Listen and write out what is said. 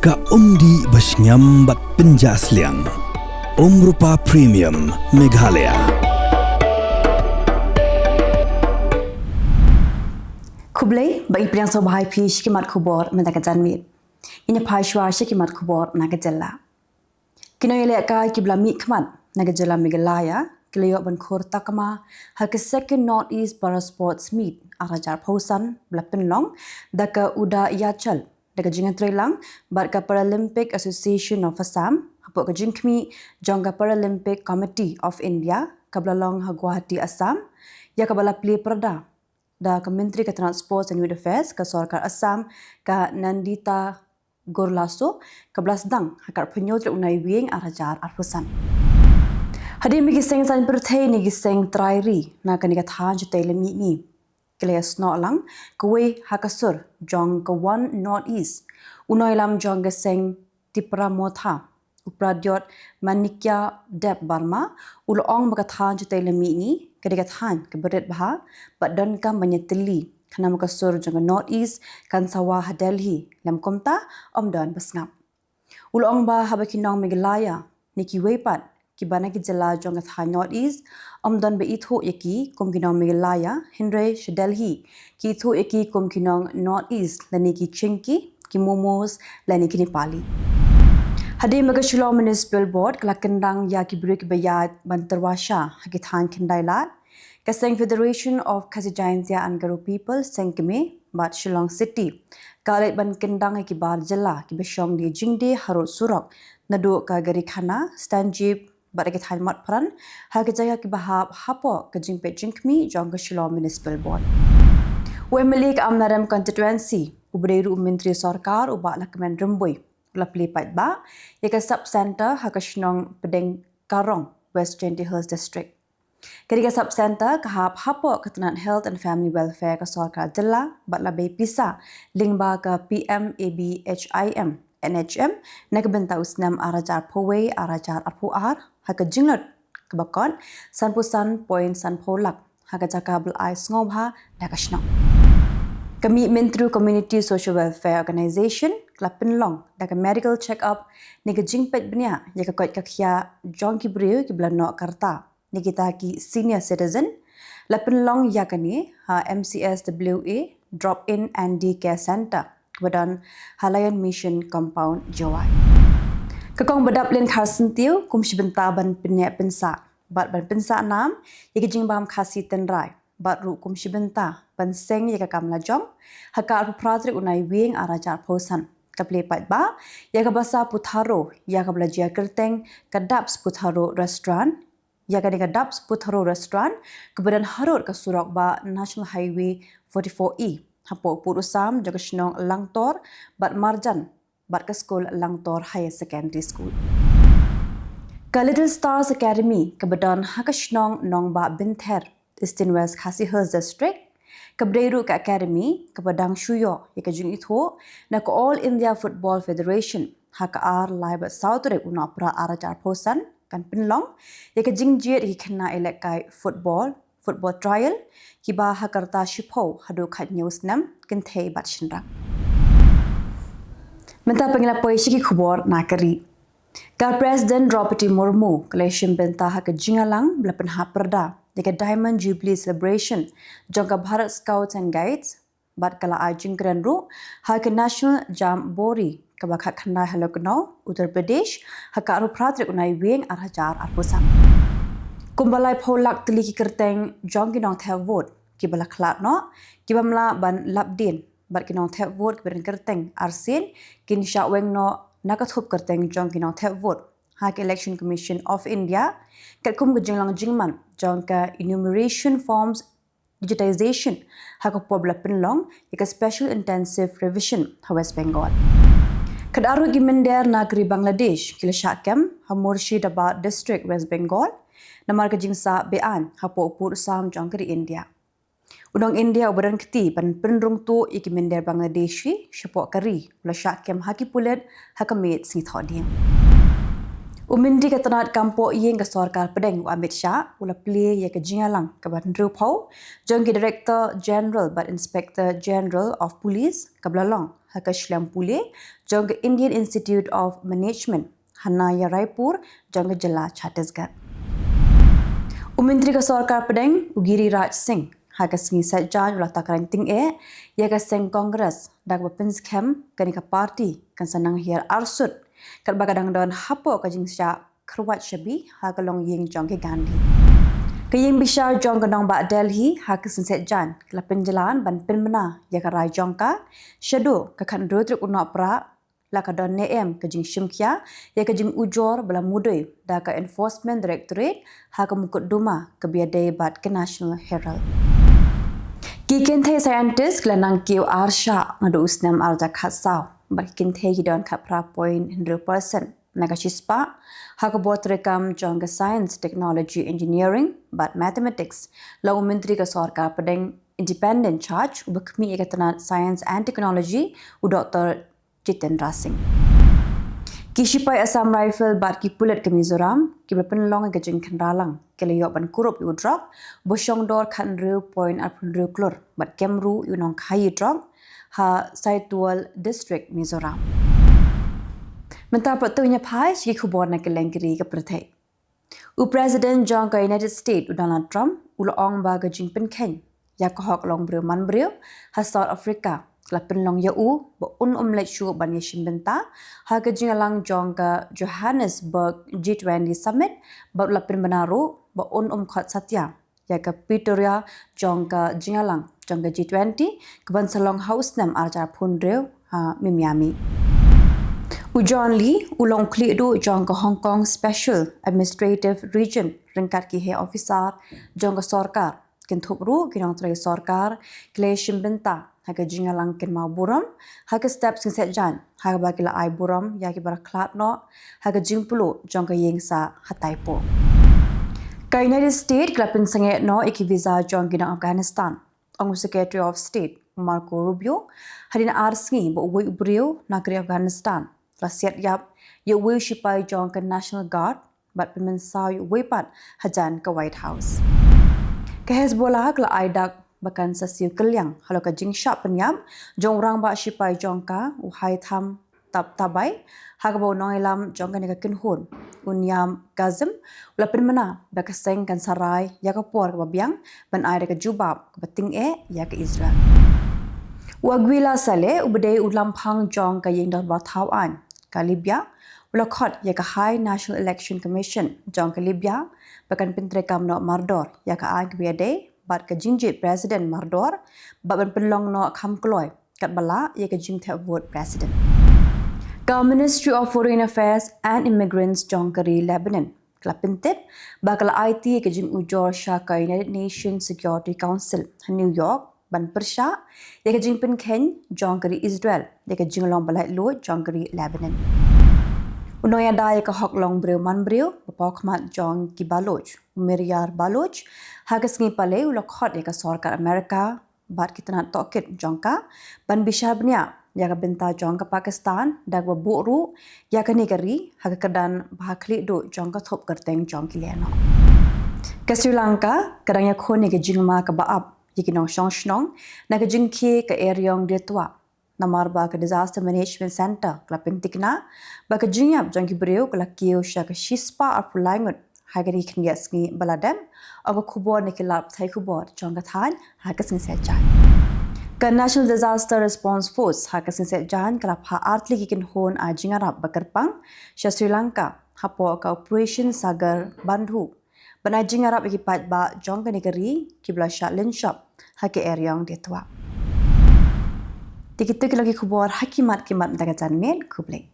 Ka umdi basnyam bat penjasliang. Rupa Premium Meghalaya. Kublai bagi priang sobahai pi shikimat Khubor mendakat janmit. Ini paishwa shikimat Khubor naga Jylla. Kino ile ka kiblami kmat naga Jylla Meghalaya kilayok ban khur takama ha ke second Northeast Para Sports Meet arajar pausan belapin long daka uda yachal daga jingan trelang bat ka Paralympic Association of Assam hapok ka jingkmi jongga Paralympic Committee of India kablalong ha Guwahati Assam ya kabala play perda da ke Menteri ke Transport and Youth Affairs ke Sarkar Assam ke Nandita Gorlaso ke Blasdang hakar penyotri Naiwieng arajar arpusan. Hadir mi giseng san Pyrthei ni giseng trairi na kanika than jutai lemi ni. Kelaya snot lang kuwe hakasur jong ke one Northeast unoi lam jong giseng tipra motha upradiot manikya dep barma ulong maka than jutai lemi ni kanika than ke berit baha badan kam banyateli kana makasur jong Northeast kan sawah Delhi lam komta omdan basngap. Ulong ba habakinong Meghalaya niki wepat kibana ki Jylla jong tha Northeast omdan be itho yaki kumkinong Meghalaya hindre Delhi ki itho yaki kumkinong Northeast lani ki chinki ki momos lani ki Nepali. Hadir Meghalaya Municipal Board kelakendang ya ki beri bayat banterwasha haki than kendailat Kaseng Federation of Kasijaintia and Garo People Sengkeme bat Shillong City kalit ban kendang ki bar Jylla ki besyong di jingde harut surok naduk ka gari khana stanjib bat ki than mat pran ha ki jaya ki bahap hapo ke jingpe jingkmi jong ke Shillong Municipal Board. Wemeli ke Amnaram constituency ubreru Menteri Sarkar uba lakmen remboi lapli pat ba ya ke sub center ha ke Shnong Pedeng Karong West Jenty Hills District. Ketiga sub center kahap hapo ketenan health and family welfare ke Sarkar Jylla bat labai pisa lingba ke PMABHIM NHM nak benta usnam arajar poway arajar arpuar haka jingnot kebakon sanpusan point sanpolak haka jakabel ai ngobha dakashno. Kami Menteri Community Social Welfare Organization klapin long daka medical check up nega jingpet bnia ya ka kot kakya jongki breu ki blano karta nikita ki senior citizen lapin long yakani ha MCSWA drop in and day care center kebadan Halayan Mission Compound Jawai. Kekong bedap len Carson Tiu kum shibenta ban pinyak pensa bat ban pensa nam yaki jingbam khasi tenrai bat ru kum shibenta ban seng yaka kamla jong haka pratri Naiwieng arajar posan kaple pat ba yaka basa putharo yaka blajia kerteng kadaps putharo restaurant yaka ni kadaps putharo restaurant kebadan harut ke surok ba National Highway 44E hapo purusam jaga shnong langtor bat marjan bat ke skol langtor higher secondary school. Ke Little Stars Academy kebadan hakashnong nong ba binther Eastern West Khasi Hills District kebreru ke academy kebadang shuyo yaka jung itho na ke All India Football Federation haka ar lai bat South Rek una pra arajar posan kan pinlong yaka jingjit hikna elekai football trial kiba hakarta shipo hadu khat news nam kintei bat shinrang. Menta pengilapoi shiki Khubor nakari. Ka President Draupadi Murmu kalashim benta haka jingalang belapan ha perda yaka Diamond Jubilee Celebration jongka Bharat Scouts and Guides bat kala ajing keren ru haka National Jamboree kabakha khandai halokno Uttar Pradesh haka aru pratrik Naiwieng arhajar arpusam. Kumbalai polak teliki kerteng jong kinong thep vote kibala klat no kibamla ban labdin bat kinong thep vote kiberin kerteng arsin kin shaweng no nakathup kerteng jong kinong thep vote hak Election Commission of India kat kum gejinglang jingman jong ka enumeration forms digitization hak pobla pinlong yaka special intensive revision ha West Bengal. Kadaru gimender nagri Bangladesh kila syakem ha Murshidabad district West Bengal namar ke jingsa bean hapo pur sam jongkeri India. Unang India ubaran keti pan penrung tu ikimender Bangladeshi syapok kari ula syakem haki pulet hakamit sing thoding. Umindi ketanat kampok yeng ke Sarkar Pedeng Amit Shah ula play ya ke jingalang ke bandru pau jongki Director General but Inspector General of Police ke Blalong haka Shlam Pule jong ke Indian Institute of Management Hanaya Raipur jong ke Jylla Chhattisgarh. Menteri ke Sarkar Pedang Ugiri Raj Singh haka singi sajjan ulah takaran ting ya ka seng Kongres dak bapins kem kani ka parti kan sanang hiar arsut kat bagadang don hapo ka jing sya khruat shabi haka long yeng jong ke Gandhi. Kayeng bishar jong ganong ba Delhi haka sinset jan kala penjalan ban penmena ya ka rai jong ka shado ka kan rodruk unok pra la ka don neem ka jing shimkya ya ka jing ujor bala mudoi da ka enforcement directorate haka mukut duma ka biadai bat ke National Herald. Pyrthei scientist kala nang kiu arsha ngadu usnam arja khatsau ba Pyrthei ki don kha pra 0.100% naga chispa haka bot rekam jong ka science technology engineering but mathematics law menteri ka sarkar pedeng independent charge ubakmi ekatana science and technology u Dr. Jitendra Singh. Kishipai Assam Rifle bat ki pulet ke Mizoram ki berpenlong ke jeng kenralang ke leyok ban kurup yu drop bosyong dor kan reu point apun reu klor bat kemru yu nong kai drop ha Saitual district Mizoram. Mentah pertunya pai si Khubor na Kylleng kiri ke Pyrthei. Presiden jong ke United States Donald Trump ulo ong ba ke jing pen ken ya ko hok long breu man breu ha South Africa la penlong ya ba let shu ban yeshim benta ha ke jing alang jong ke Johannesburg G20 summit ba la pen benaru ba khot satya ya ke Pretoria jong ke jing alang jong ke G20 ke ban salong house nam arja pun breu ha Miami. Ujon Lee ulong klik du jong ke Hong Kong Special Administrative Region ringkat ki he officer jong ke sarkar kentup ru kinong trai sarkar kleshim benta haga jingalang ken mau buram haga steps sing set jan haga bakila ai buram ya ki bara klat no haga jingpulu jong ke yengsa hataipo ka United States klapin sange no iki visa jong kinong Afghanistan ong Secretary of State Marco Rubio hadina arsingi bo wei ubriu nakri Afghanistan Lasiat yap ye wei shipai jong ke National Guard bat pemensau ye wei pat hajan ke White House. Ke Hezbollah kla aidak bakan sasiu Kylleng halo ka jing syap penyam jong rang ba shipai jong ka uhai tham tab tabai hagabo noilam jong ka ne ka kinhun unyam gazem ula penmena ba ka seng kan sarai ya ka por ka biang ban ai ka jubab ka bating ya ka Israel. Wagwila sale ubdei ulampang jong ka yeng dot ba thawan ka Libya ula khot ya ka High National Election Commission jong ka Libya bakan pentrekam no mardor ya ka ang biade bat ka jingjit president mardor baban penlong no kham kloy kat bala ya ka jingthe vote president ka Ministry of Foreign Affairs and Immigrants jong ka Lebanon klapintet bakal IT ka jing ujor sha ka United Nations Security Council New York ban persya ya ka jing pen ken jong ka Israel ya ka jing long balai lo jong ka Lebanon unoya da ya ka hok long breu man breu bapok mat jong ki baloch Miriar baloch hagas ngi pale ulo khot ya ka sarkar Amerika bat kitana tokit jong ka ban bishar bnya ya ka benta jong ka Pakistan dag ba boru ya ka negeri haga kedan bahakli do jong ka thop kerteng jong ki leno ka Sri Lanka kadang ya khone ka jingma ka baap yikinong shnong na ka jingki ka eryong detwa namar ba ka disaster management center klapin tikna ba ka jingyap jong ki breu kala kiyo sha ka shispa apulaingut hagari khngias ngi baladam aga Khubor ne kilap thai Khubor jong ka than haga sing se jan ka National Disaster Response Force haga sing se jan kala pha artli ki kin hon a jingarap bakarpang sha Sri Lanka hapo ka operation sagar bandhu bana jingarap ki pat ba jong ka negeri ki bla sha lin shop hake eryong detwa Tikitik lagi Khubor hakimat kimat daga janmen Khubor.